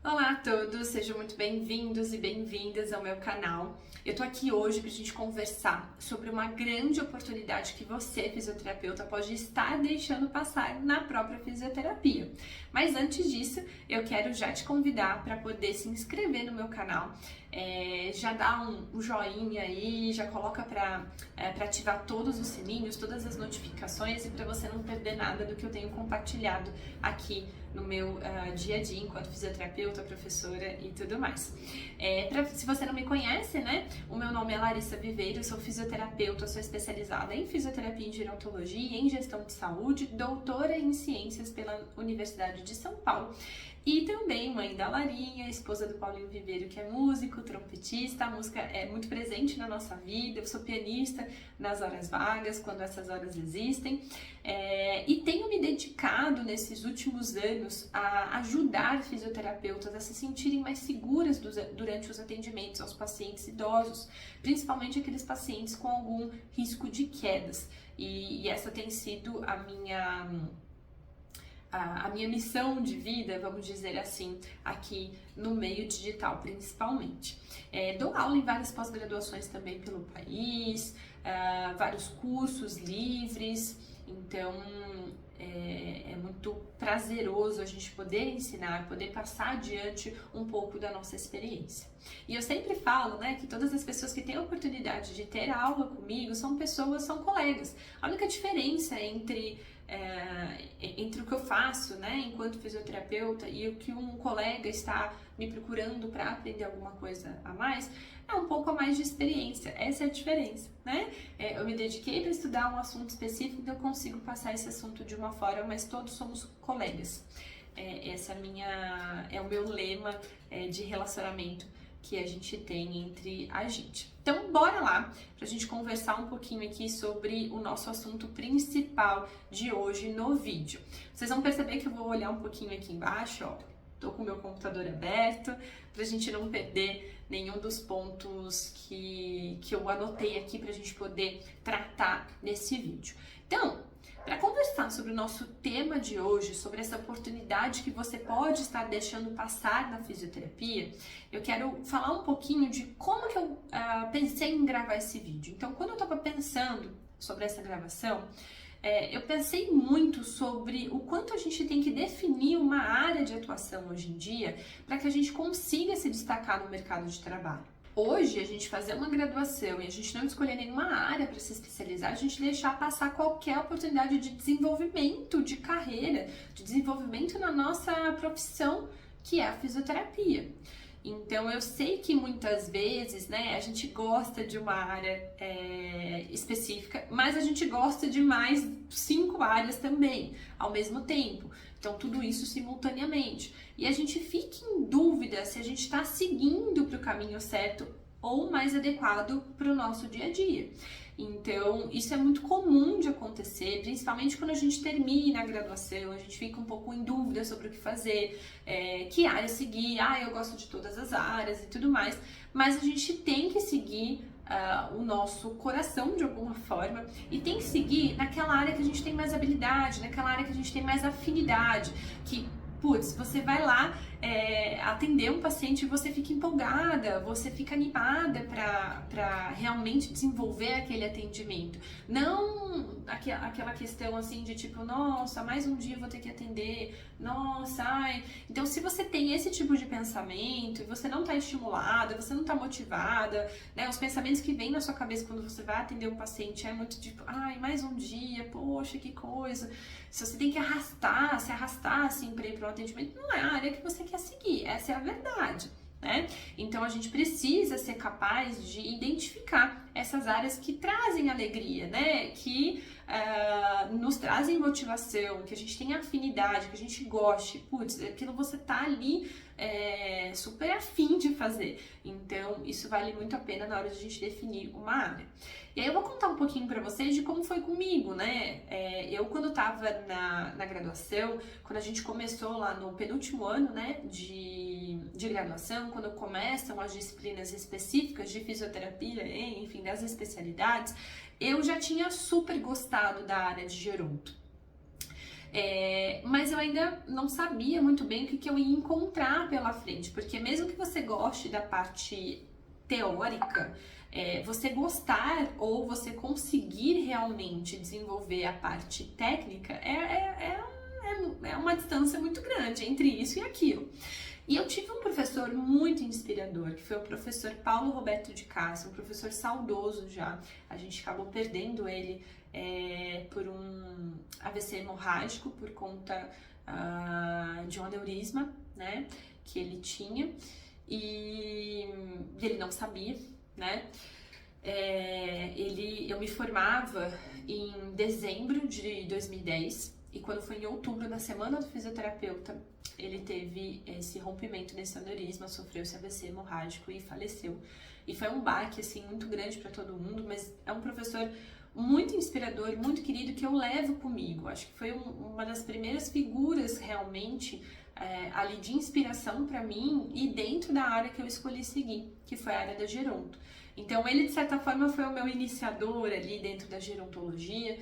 Olá a todos, sejam muito bem-vindos e bem-vindas ao meu canal. Eu tô aqui hoje pra gente conversar sobre uma grande oportunidade que você, fisioterapeuta, pode estar deixando passar na própria fisioterapia. Mas antes disso, eu quero já te convidar para poder se inscrever no meu canal. Já dá um joinha aí, já coloca para ativar todos os sininhos, todas as notificações e para você não perder nada do que eu tenho compartilhado aqui no meu dia a dia enquanto fisioterapeuta, professora e tudo mais. Se você não me conhece, né, o meu nome é Larissa Viveiro, eu sou fisioterapeuta, sou especializada em fisioterapia em gerontologia e em gestão de saúde, doutora em ciências pela Universidade de São Paulo e também mãe da Larinha, esposa do Paulinho Viveiro, que é músico, trompetista. A música é muito presente na nossa vida, eu sou pianista nas horas vagas, quando essas horas existem, e tenho me dedicado nesses últimos anos a ajudar fisioterapeutas a se sentirem mais seguras durante os atendimentos aos pacientes idosos, principalmente aqueles pacientes com algum risco de quedas. E essa tem sido a minha missão de vida, vamos dizer assim, aqui no meio digital principalmente. Dou aula em várias pós-graduações também pelo país, vários cursos livres, então é muito prazeroso a gente poder ensinar, poder passar adiante um pouco da nossa experiência. E eu sempre falo, né, que todas as pessoas que têm a oportunidade de ter aula comigo são colegas. A única diferença entre o que eu faço, né, enquanto fisioterapeuta e o que um colega está me procurando para aprender alguma coisa a mais, é um pouco a mais de experiência. Essa é a diferença, né? Eu me dediquei para estudar um assunto específico, então eu consigo passar esse assunto de uma forma, mas todos somos colegas. Essa é o meu lema de relacionamento que a gente tem entre a gente. Então, bora lá pra gente conversar um pouquinho aqui sobre o nosso assunto principal de hoje no vídeo. Vocês vão perceber que eu vou olhar um pouquinho aqui embaixo, ó. Tô com o meu computador aberto pra gente não perder nenhum dos pontos que eu anotei aqui pra gente poder tratar nesse vídeo. Então, para conversar sobre o nosso tema de hoje, sobre essa oportunidade que você pode estar deixando passar na fisioterapia, eu quero falar um pouquinho de como que eu pensei em gravar esse vídeo. Então, quando eu estava pensando sobre essa gravação, eu pensei muito sobre o quanto a gente tem que definir uma área de atuação hoje em dia para que a gente consiga se destacar no mercado de trabalho. Hoje, a gente fazer uma graduação e a gente não escolher nenhuma área para se especializar, a gente deixar passar qualquer oportunidade de desenvolvimento de carreira, de desenvolvimento na nossa profissão, que é a fisioterapia. Então, eu sei que muitas vezes, né, a gente gosta de uma área específica, mas a gente gosta de mais 5 áreas também, ao mesmo tempo. Então, tudo isso simultaneamente. E a gente fica em dúvida se a gente está seguindo para o caminho certo ou mais adequado para o nosso dia a dia. Então, isso é muito comum de acontecer, principalmente quando a gente termina a graduação, a gente fica um pouco em dúvida sobre o que fazer, que área seguir, eu gosto de todas as áreas e tudo mais, mas a gente tem que seguir o nosso coração de alguma forma e tem que seguir naquela área que a gente tem mais habilidade, naquela área que a gente tem mais afinidade, que você vai lá atender um paciente e você fica empolgada, você fica animada para realmente desenvolver aquele atendimento. Não aquela questão assim de tipo, nossa, mais um dia eu vou ter que atender, nossa, ai. Então, se você tem esse tipo de pensamento e você não está estimulada, você não está motivada, né? Os pensamentos que vêm na sua cabeça quando você vai atender um paciente é muito tipo, ai, mais um dia, poxa, que coisa. Se você tem que se arrastar assim para ir para um atendimento, não é a área que você quer seguir, essa é a verdade, né? Então a gente precisa ser capaz de identificar essas áreas que trazem alegria, né? Que nos trazem motivação, que a gente tem afinidade, que a gente goste, aquilo você tá ali super afim de fazer. Então isso vale muito a pena na hora de a gente definir uma área. E aí eu vou contar um pouquinho pra vocês de como foi comigo, né? Eu quando tava na graduação, quando a gente começou lá no penúltimo ano, né, de graduação, quando começam as disciplinas específicas de fisioterapia, enfim, das especialidades, eu já tinha super gostado da área de geronto. Mas eu ainda não sabia muito bem o que eu ia encontrar pela frente, porque mesmo que você goste da parte teórica, você gostar ou você conseguir realmente desenvolver a parte técnica é uma distância muito grande entre isso e aquilo. E eu tive um professor muito inspirador, que foi o professor Paulo Roberto de Castro, um professor saudoso já. A gente acabou perdendo ele por um AVC hemorrágico, por conta de um aneurisma, né, que ele tinha, e ele não sabia, né. Eu me formava em dezembro de 2010, e quando foi em outubro, na semana do fisioterapeuta, ele teve esse rompimento nesse aneurisma, sofreu esse AVC hemorrágico e faleceu. E foi um baque, assim, muito grande para todo mundo, mas é um professor muito inspirador, muito querido, que eu levo comigo. Acho que foi uma das primeiras figuras, realmente, ali de inspiração para mim e dentro da área que eu escolhi seguir, que foi a área da geronto. Então, ele, de certa forma, foi o meu iniciador ali dentro da gerontologia.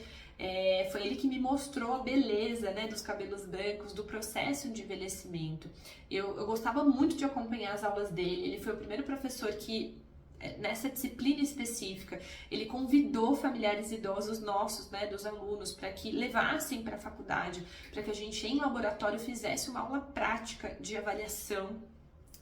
Foi ele que me mostrou a beleza, né, dos cabelos brancos, do processo de envelhecimento. Eu gostava muito de acompanhar as aulas dele. Ele foi o primeiro professor que, nessa disciplina específica, ele convidou familiares idosos nossos, né, dos alunos, para que levassem para a faculdade, para que a gente em laboratório fizesse uma aula prática de avaliação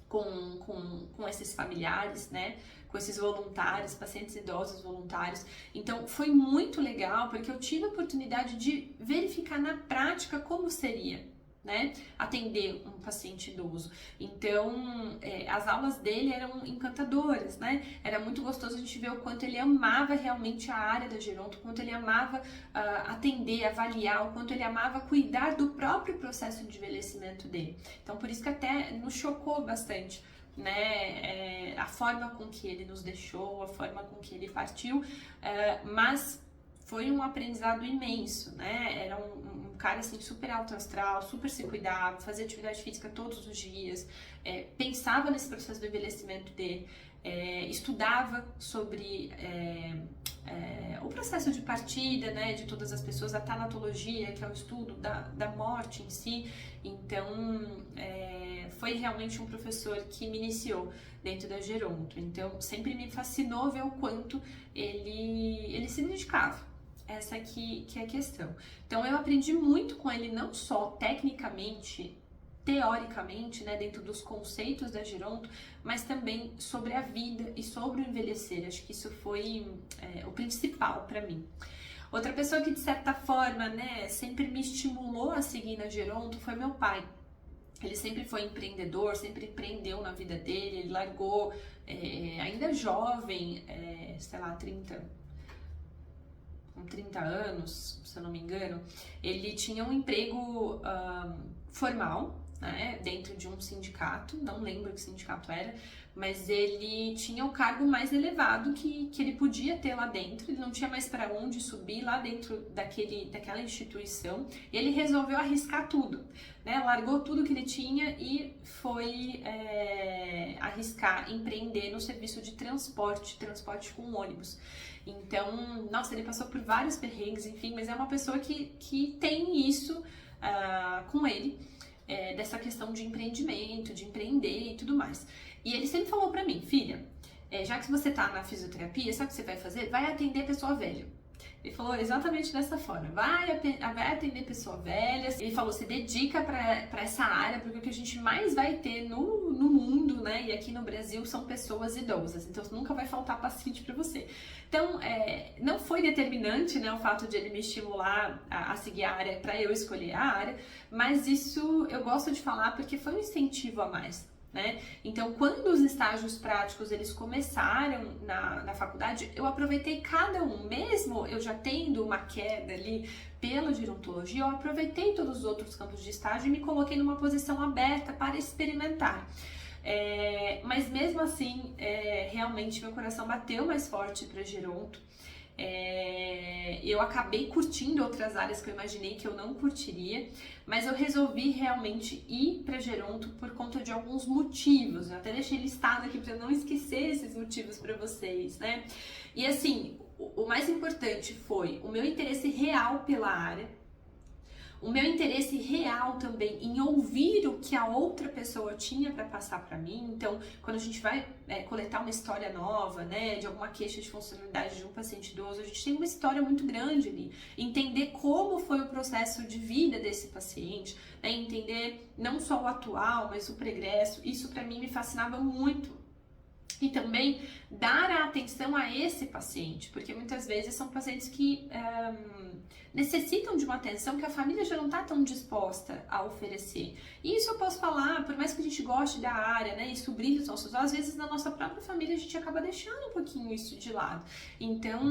com esses familiares, né, com esses voluntários, pacientes idosos voluntários. Então foi muito legal, porque eu tive a oportunidade de verificar na prática como seria, né, atender um paciente idoso. Então, as aulas dele eram encantadoras, né? Era muito gostoso a gente ver o quanto ele amava realmente a área da geronto, o quanto ele amava atender, avaliar, o quanto ele amava cuidar do próprio processo de envelhecimento dele. Então, por isso que até nos chocou bastante, né? A forma com que ele nos deixou, a forma com que ele partiu, mas foi um aprendizado imenso, né? Era um cara assim super alto astral, super se cuidava, fazia atividade física todos os dias, pensava nesse processo do envelhecimento dele, estudava sobre o processo de partida, né, de todas as pessoas, a tanatologia, que é o estudo da morte em si. Então, foi realmente um professor que me iniciou dentro da geronto. Então, sempre me fascinou ver o quanto ele se dedicava. Essa aqui que é a questão. Então, eu aprendi muito com ele, não só tecnicamente, teoricamente, né, dentro dos conceitos da geronto, mas também sobre a vida e sobre o envelhecer. Acho que isso foi o principal para mim. Outra pessoa que, de certa forma, né, sempre me estimulou a seguir na geronto foi meu pai. Ele sempre foi empreendedor, sempre empreendeu na vida dele, ele largou ainda jovem, sei lá, 30 anos, se eu não me engano, ele tinha um emprego formal, né, dentro de um sindicato, não lembro que sindicato era, mas ele tinha o cargo mais elevado que ele podia ter lá dentro, ele não tinha mais para onde subir lá dentro daquela instituição, e ele resolveu arriscar tudo, né, largou tudo que ele tinha e foi arriscar, empreender no serviço de transporte com ônibus. Então, nossa, ele passou por vários perrengues, enfim, mas é uma pessoa que tem isso com ele, dessa questão de empreendimento, de empreender e tudo mais. E ele sempre falou pra mim, filha, já que você tá na fisioterapia, sabe o que você vai fazer? Vai atender pessoa velha. Ele falou exatamente dessa forma, vai atender pessoa velha. Ele falou, se dedica para essa área, porque o que a gente mais vai ter no mundo, né, e aqui no Brasil, são pessoas idosas, então nunca vai faltar paciente para você. Então, não foi determinante, né, o fato de ele me estimular a seguir a área, para eu escolher a área, mas isso eu gosto de falar porque foi um incentivo a mais. Né? Então, quando os estágios práticos eles começaram na faculdade, eu aproveitei cada um, mesmo eu já tendo uma queda ali pela gerontologia, eu aproveitei todos os outros campos de estágio e me coloquei numa posição aberta para experimentar. Mas mesmo assim, realmente meu coração bateu mais forte para geronto. Eu acabei curtindo outras áreas que eu imaginei que eu não curtiria, mas eu resolvi realmente ir para geronto por conta de alguns motivos. Eu até deixei listado aqui para não esquecer esses motivos para vocês, né? E assim, o mais importante foi o meu interesse real pela área, o meu interesse real também em ouvir o que a outra pessoa tinha para passar para mim. Então, quando a gente vai coletar uma história nova, né, de alguma queixa de funcionalidade de um paciente idoso, a gente tem uma história muito grande ali. Entender como foi o processo de vida desse paciente, né, entender não só o atual, mas o pregresso. Isso para mim me fascinava muito. E também dar a atenção a esse paciente, porque muitas vezes são pacientes que necessitam de uma atenção que a família já não está tão disposta a oferecer. E isso eu posso falar, por mais que a gente goste da área, né, isso brilha os nossos olhos, às vezes na nossa própria família a gente acaba deixando um pouquinho isso de lado. Então,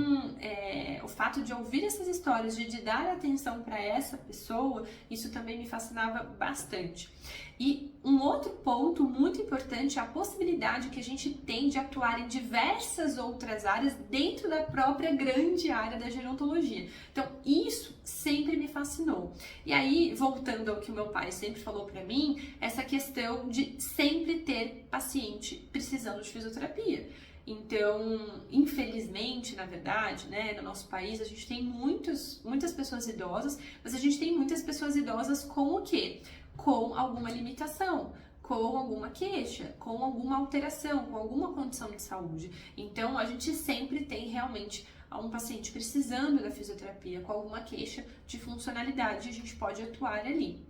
o fato de ouvir essas histórias, de dar atenção para essa pessoa, isso também me fascinava bastante. E um outro ponto muito importante é a possibilidade que a gente tem de atuar em diversas outras áreas dentro da própria grande área da gerontologia. Então, isso sempre me fascinou. E aí, voltando ao que o meu pai sempre falou para mim, essa questão de sempre ter paciente precisando de fisioterapia. Então, infelizmente, na verdade, né, no nosso país, a gente tem muitas pessoas idosas, mas a gente tem muitas pessoas idosas com o quê? Com alguma limitação, com alguma queixa, com alguma alteração, com alguma condição de saúde. Então, a gente sempre tem realmente um paciente precisando da fisioterapia, com alguma queixa de funcionalidade, a gente pode atuar ali.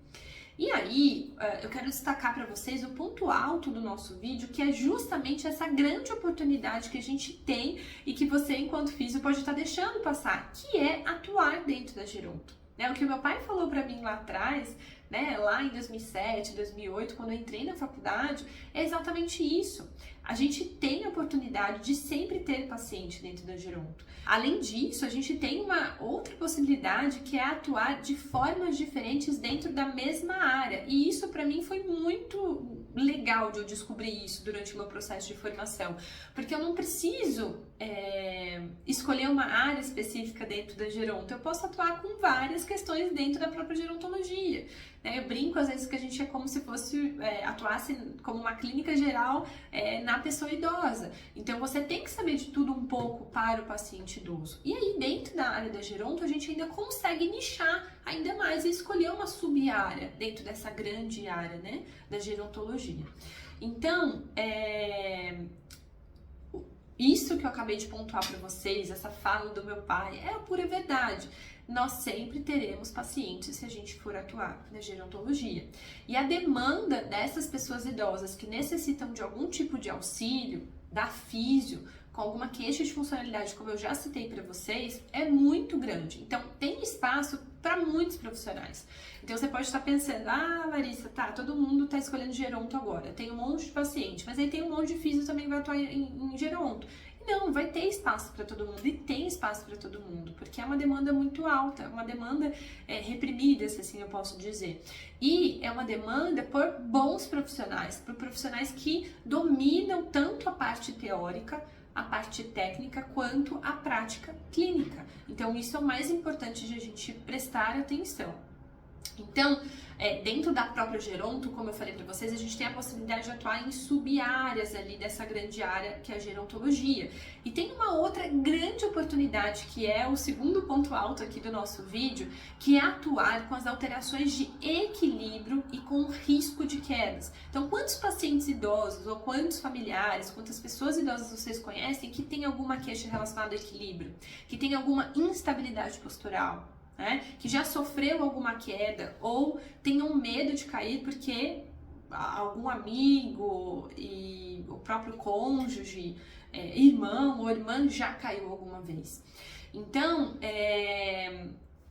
E aí, eu quero destacar para vocês o ponto alto do nosso vídeo, que é justamente essa grande oportunidade que a gente tem e que você, enquanto físio, pode estar deixando passar, que é atuar dentro da geronto. O que o meu pai falou para mim lá atrás, né, lá em 2007, 2008, quando eu entrei na faculdade, é exatamente isso. A gente tem a oportunidade de sempre ter paciente dentro da geronto. Além disso, a gente tem uma outra possibilidade, que é atuar de formas diferentes dentro da mesma área. E isso para mim foi muito legal de eu descobrir isso durante o meu processo de formação, porque eu não preciso escolher uma área específica dentro da geronto. Eu posso atuar com várias questões dentro da própria gerontologia. Eu brinco às vezes que a gente é como se fosse atuasse como uma clínica geral na pessoa idosa. Então você tem que saber de tudo um pouco para o paciente idoso. E aí dentro da área da geronto a gente ainda consegue nichar ainda mais e escolher uma sub-área dentro dessa grande área, né, da gerontologia. Então, isso que eu acabei de pontuar para vocês, essa fala do meu pai, é a pura verdade. Nós sempre teremos pacientes se a gente for atuar na gerontologia. E a demanda dessas pessoas idosas que necessitam de algum tipo de auxílio, da físio, com alguma queixa de funcionalidade, como eu já citei para vocês, é muito grande. Então, tem espaço para muitos profissionais. Então, você pode estar pensando, Larissa, todo mundo está escolhendo geronto agora, tem um monte de paciente, mas aí tem um monte de físio também que vai atuar em geronto. Não, vai ter espaço para todo mundo, e tem espaço para todo mundo, porque é uma demanda muito alta, uma demanda reprimida, se assim eu posso dizer. E é uma demanda por bons profissionais, por profissionais que dominam tanto a parte teórica, a parte técnica, quanto a prática clínica. Então, isso é o mais importante de a gente prestar atenção. Então, dentro da própria geronto, como eu falei para vocês, a gente tem a possibilidade de atuar em sub-áreas ali dessa grande área que é a gerontologia. E tem uma outra grande oportunidade, que é o segundo ponto alto aqui do nosso vídeo, que é atuar com as alterações de equilíbrio e com risco de quedas. Então, quantos pacientes idosos ou quantos familiares, quantas pessoas idosas vocês conhecem que tem alguma queixa relacionada ao equilíbrio, que tem alguma instabilidade postural? Que já sofreu alguma queda ou tem um medo de cair porque algum amigo e o próprio cônjuge, irmão ou irmã já caiu alguma vez. Então,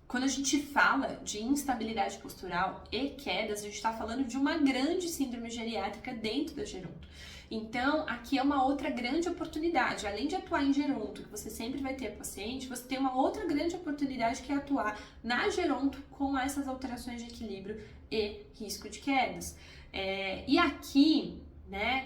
quando a gente fala de instabilidade postural e quedas, a gente está falando de uma grande síndrome geriátrica dentro da geronto. Então, aqui é uma outra grande oportunidade. Além de atuar em geronto, que você sempre vai ter paciente, você tem uma outra grande oportunidade, que é atuar na geronto com essas alterações de equilíbrio e risco de quedas. E aqui,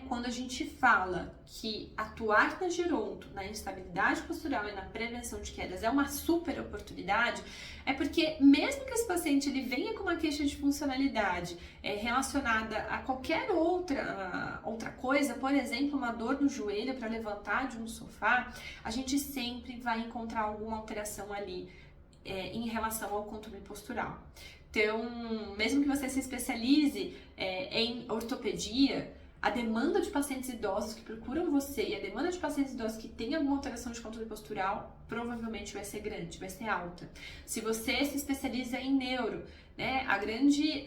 quando a gente fala que atuar na geronto, na instabilidade postural e na prevenção de quedas é uma super oportunidade, é porque mesmo que esse paciente ele venha com uma queixa de funcionalidade relacionada a qualquer outra coisa, por exemplo, uma dor no joelho para levantar de um sofá, a gente sempre vai encontrar alguma alteração ali em relação ao controle postural. Então, mesmo que você se especialize em ortopedia, a demanda de pacientes idosos que procuram você e a demanda de pacientes idosos que têm alguma alteração de controle postural provavelmente vai ser grande, vai ser alta. Se você se especializa em neuro, né, a grande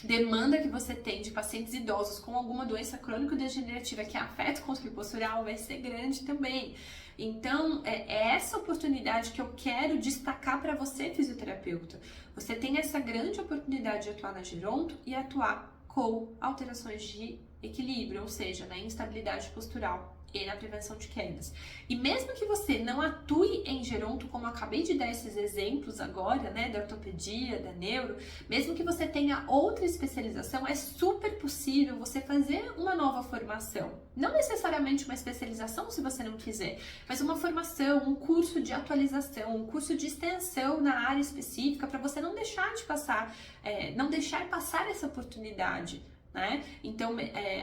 demanda que você tem de pacientes idosos com alguma doença crônico-degenerativa que afeta o controle postural vai ser grande também. Então, é essa oportunidade que eu quero destacar para você, fisioterapeuta. Você tem essa grande oportunidade de atuar na geronto e atuar com alterações de equilíbrio, ou seja, na instabilidade postural e na prevenção de quedas. E mesmo que você não atue em geronto, como eu acabei de dar esses exemplos agora, né, da ortopedia, da neuro, mesmo que você tenha outra especialização, é super possível você fazer uma nova formação. Não necessariamente uma especialização, se você não quiser, mas uma formação, um curso de atualização, um curso de extensão na área específica, para você não deixar de passar, não deixar passar essa oportunidade. Né? Então,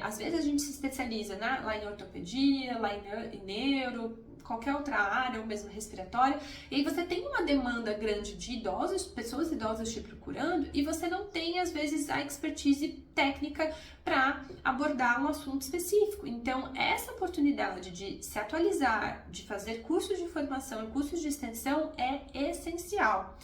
às vezes a gente se especializa lá em ortopedia, lá em neuro, qualquer outra área, ou mesmo respiratória, e aí você tem uma demanda grande de idosos, pessoas idosas te procurando, e você não tem, às vezes, a expertise técnica para abordar um assunto específico. Então, essa oportunidade de se atualizar, de fazer cursos de formação e cursos de extensão é essencial.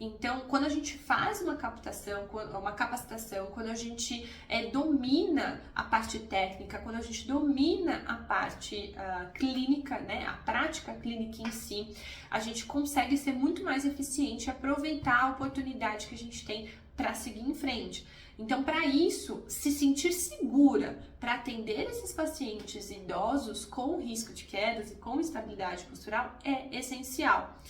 Então, quando a gente faz uma captação, uma capacitação, quando a gente domina a parte técnica, quando a gente domina a parte clínica, né, a prática clínica em si, a gente consegue ser muito mais eficiente e aproveitar a oportunidade que a gente tem para seguir em frente. Então, para isso, se sentir segura para atender esses pacientes idosos com risco de quedas e com instabilidade postural é essencial.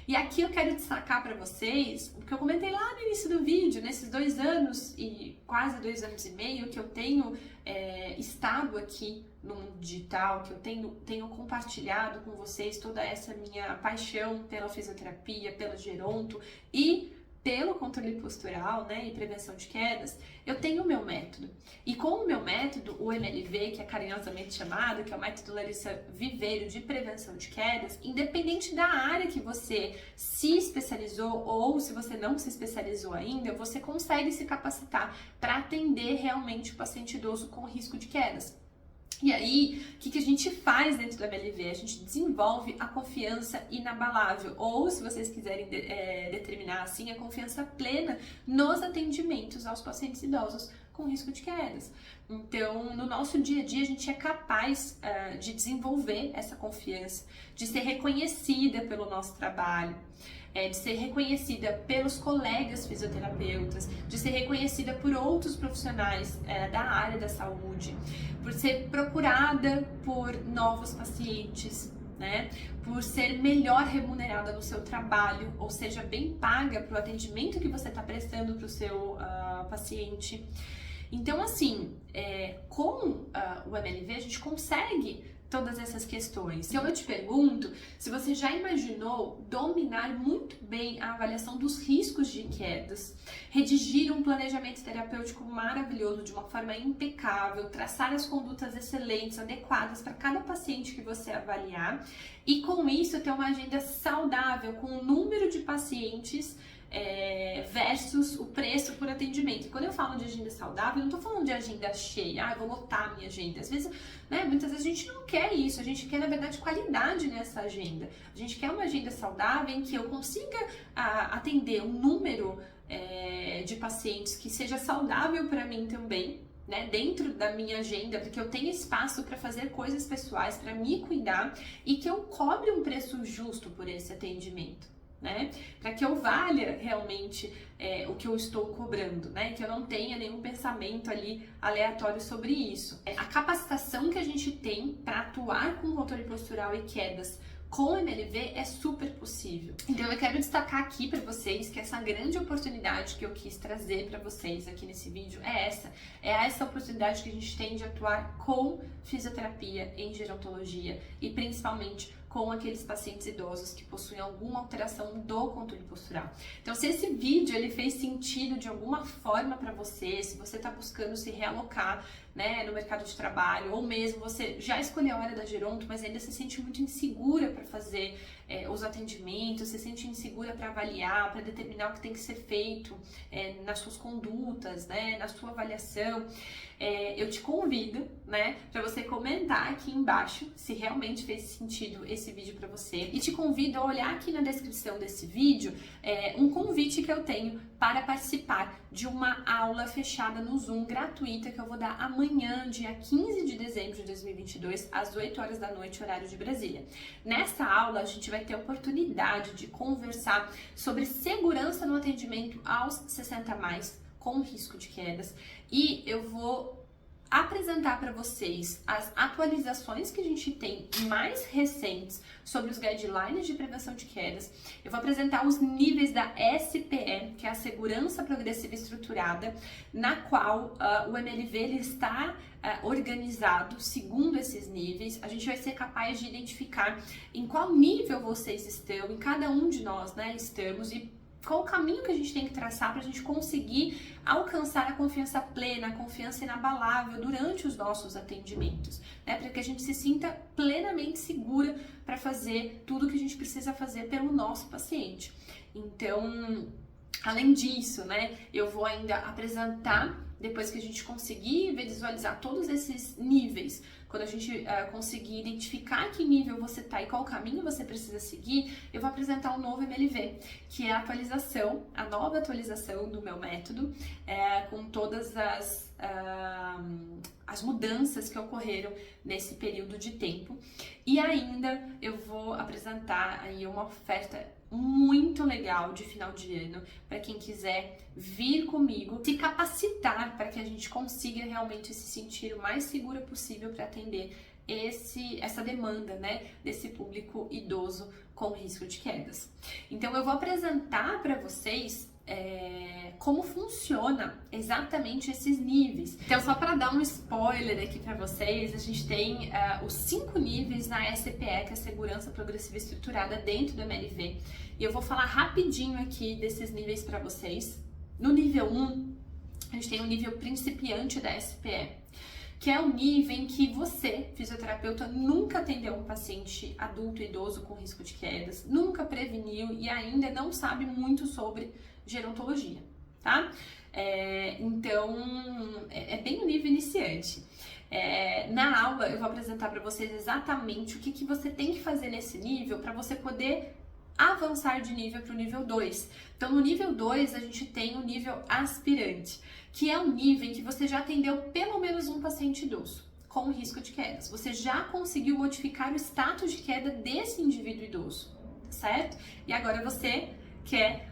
E aqui eu quero destacar para vocês, o que eu comentei lá no início do vídeo, nesses 2 anos e quase 2 anos e meio que eu tenho estado aqui no mundo digital, que eu tenho compartilhado com vocês toda essa minha paixão pela fisioterapia, pela geronto e pelo controle postural, né, e prevenção de quedas, eu tenho o meu método. E com o meu método, o MLV, que é carinhosamente chamado, que é o método Larissa Viveiro de prevenção de quedas, independente da área que você se especializou ou se você não se especializou ainda, você consegue se capacitar para atender realmente o paciente idoso com risco de quedas. E aí, o que a gente faz dentro do MLV? A gente desenvolve a confiança inabalável, ou se vocês quiserem determinar assim, a confiança plena nos atendimentos aos pacientes idosos com risco de quedas. Então, no nosso dia a dia, a gente é capaz de desenvolver essa confiança, de ser reconhecida pelo nosso trabalho, de ser reconhecida pelos colegas fisioterapeutas, de ser reconhecida por outros profissionais da área da saúde, por ser procurada por novos pacientes, né? Por ser melhor remunerada no seu trabalho, ou seja, bem paga para o atendimento que você está prestando para o seu paciente. Então, assim, com o MLV a gente consegue todas essas questões. Então eu te pergunto se você já imaginou dominar muito bem a avaliação dos riscos de quedas, redigir um planejamento terapêutico maravilhoso de uma forma impecável, traçar as condutas excelentes, adequadas para cada paciente que você avaliar e com isso ter uma agenda saudável com o número de pacientes versus o preço por atendimento. E quando eu falo de agenda saudável, eu não tô falando de agenda cheia, eu vou lotar a minha agenda. Às vezes, né, muitas vezes a gente não quer isso, a gente quer, na verdade, qualidade nessa agenda. A gente quer uma agenda saudável em que eu consiga atender um número de pacientes que seja saudável para mim também, né, dentro da minha agenda, porque eu tenho espaço para fazer coisas pessoais, para me cuidar e que eu cobre um preço justo por esse atendimento. Né? Para que eu valha realmente o que eu estou cobrando, né? Que eu não tenha nenhum pensamento ali aleatório sobre isso. A capacitação que a gente tem para atuar com controle postural e quedas com MLV é super possível. Então eu quero destacar aqui para vocês que essa grande oportunidade que eu quis trazer para vocês aqui nesse vídeo é essa oportunidade que a gente tem de atuar com fisioterapia em gerontologia e principalmente com aqueles pacientes idosos que possuem alguma alteração do controle postural. Então, se esse vídeo ele fez sentido de alguma forma para você, se você está buscando se realocar, né, no mercado de trabalho, ou mesmo você já escolheu a área da geronto, mas ainda se sente muito insegura para fazer os atendimentos, se sente insegura para avaliar, para determinar o que tem que ser feito nas suas condutas, né, na sua avaliação, eu te convido, né, para você comentar aqui embaixo se realmente fez sentido esse vídeo para você, e te convido a olhar aqui na descrição desse vídeo um convite que eu tenho para participar de uma aula fechada no Zoom gratuita que eu vou dar amanhã, dia 15 de dezembro de 2022, às 8 horas da noite, horário de Brasília. Nessa aula, a gente vai ter a oportunidade de conversar sobre segurança no atendimento aos 60+, com risco de quedas, e eu vou apresentar para vocês as atualizações que a gente tem mais recentes sobre os guidelines de prevenção de quedas. Eu vou apresentar os níveis da SPE, que é a Segurança Progressiva Estruturada, na qual o MLV ele está organizado segundo esses níveis. A gente vai ser capaz de identificar em qual nível vocês estão, em cada um de nós, né, estamos, e qual o caminho que a gente tem que traçar para a gente conseguir alcançar a confiança plena, a confiança inabalável durante os nossos atendimentos, né? Para que a gente se sinta plenamente segura para fazer tudo que a gente precisa fazer pelo nosso paciente. Então, além disso, né, eu vou ainda apresentar, depois que a gente conseguir visualizar todos esses níveis, quando a gente conseguir identificar que nível você está e qual caminho você precisa seguir, eu vou apresentar um novo MLV, que é a nova atualização do meu método, com todas as mudanças que ocorreram nesse período de tempo. E ainda eu vou apresentar aí uma oferta muito legal de final de ano para quem quiser vir comigo, se capacitar para que a gente consiga realmente se sentir o mais segura possível para atender essa demanda, né, desse público idoso com risco de quedas. Então eu vou apresentar para vocês como funciona exatamente esses níveis. Então, só para dar um spoiler aqui para vocês, a gente tem os 5 níveis na SPE, que é a Segurança Progressiva Estruturada, dentro do MLV. E eu vou falar rapidinho aqui desses níveis para vocês. No nível 1, a gente tem o nível principiante da SPE, que é o nível em que você, fisioterapeuta, nunca atendeu um paciente adulto idoso com risco de quedas, nunca preveniu e ainda não sabe muito sobre gerontologia, tá? Então, é bem o nível iniciante. Na aula, eu vou apresentar para vocês exatamente o que você tem que fazer nesse nível para você poder avançar de nível para o nível 2. Então, no nível 2, a gente tem o nível aspirante, que é um nível em que você já atendeu pelo menos um paciente idoso com risco de quedas. Você já conseguiu modificar o status de queda desse indivíduo idoso, certo? E agora você quer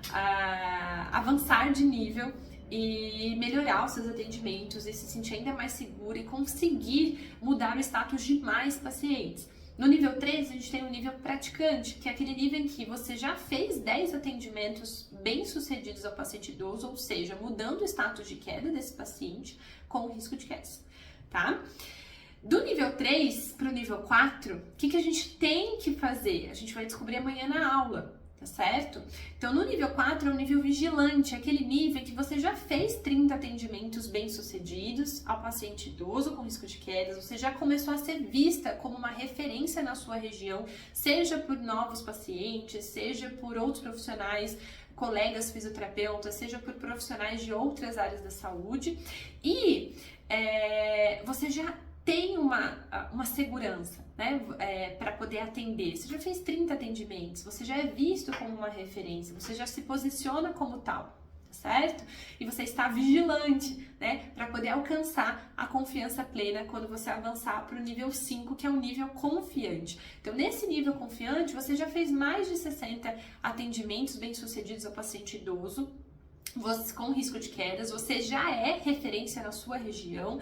avançar de nível e melhorar os seus atendimentos e se sentir ainda mais seguro e conseguir mudar o status de mais pacientes. No nível 3, a gente tem o nível praticante, que é aquele nível em que você já fez 10 atendimentos bem-sucedidos ao paciente idoso, ou seja, mudando o status de queda desse paciente com o risco de queda, tá? Do nível 3 para o nível 4, o que a gente tem que fazer? A gente vai descobrir amanhã na aula, tá certo? Então, no nível 4 é o nível vigilante, aquele nível que você já fez 30 atendimentos bem-sucedidos ao paciente idoso com risco de quedas, você já começou a ser vista como uma referência na sua região, seja por novos pacientes, seja por outros profissionais, colegas fisioterapeutas, seja por profissionais de outras áreas da saúde, e você já tem uma segurança, né, para poder atender. Você já fez 30 atendimentos, você já é visto como uma referência, você já se posiciona como tal, tá certo? E você está vigilante, né, para poder alcançar a confiança plena quando você avançar para o nível 5, que é o nível confiante. Então, nesse nível confiante, você já fez mais de 60 atendimentos bem-sucedidos ao paciente idoso com risco de quedas, você já é referência na sua região,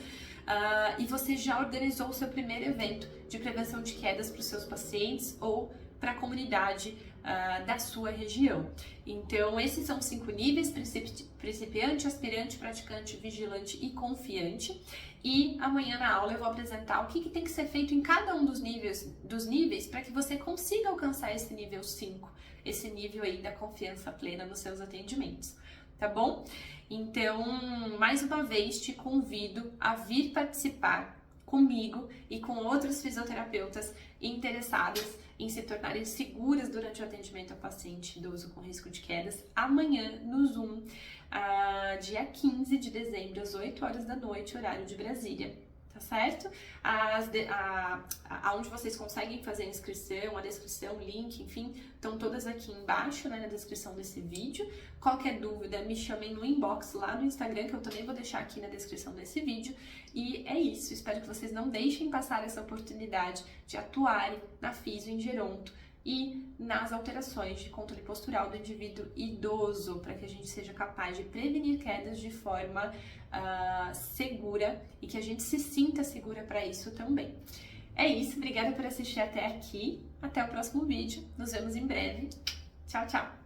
e você já organizou o seu primeiro evento de prevenção de quedas para os seus pacientes ou para a comunidade da sua região. Então, esses são 5 níveis: principiante, aspirante, praticante, vigilante e confiante. E amanhã na aula eu vou apresentar o que tem que ser feito em cada um dos níveis para que você consiga alcançar esse nível 5, esse nível aí da confiança plena nos seus atendimentos, tá bom? Então, mais uma vez, te convido a vir participar comigo e com outros fisioterapeutas interessados em se tornarem seguras durante o atendimento ao paciente idoso com risco de quedas, amanhã no Zoom, dia 15 de dezembro, às 8 horas da noite, horário de Brasília. Tá certo? Aonde vocês conseguem fazer a inscrição, a descrição, o link, enfim, estão todas aqui embaixo, né, na descrição desse vídeo. Qualquer dúvida, me chamem no inbox lá no Instagram, que eu também vou deixar aqui na descrição desse vídeo. E é isso, espero que vocês não deixem passar essa oportunidade de atuarem na fisio em geronto e nas alterações de controle postural do indivíduo idoso, para que a gente seja capaz de prevenir quedas de forma segura e que a gente se sinta segura para isso também. É isso, obrigada por assistir até aqui, até o próximo vídeo, nos vemos em breve, tchau, tchau!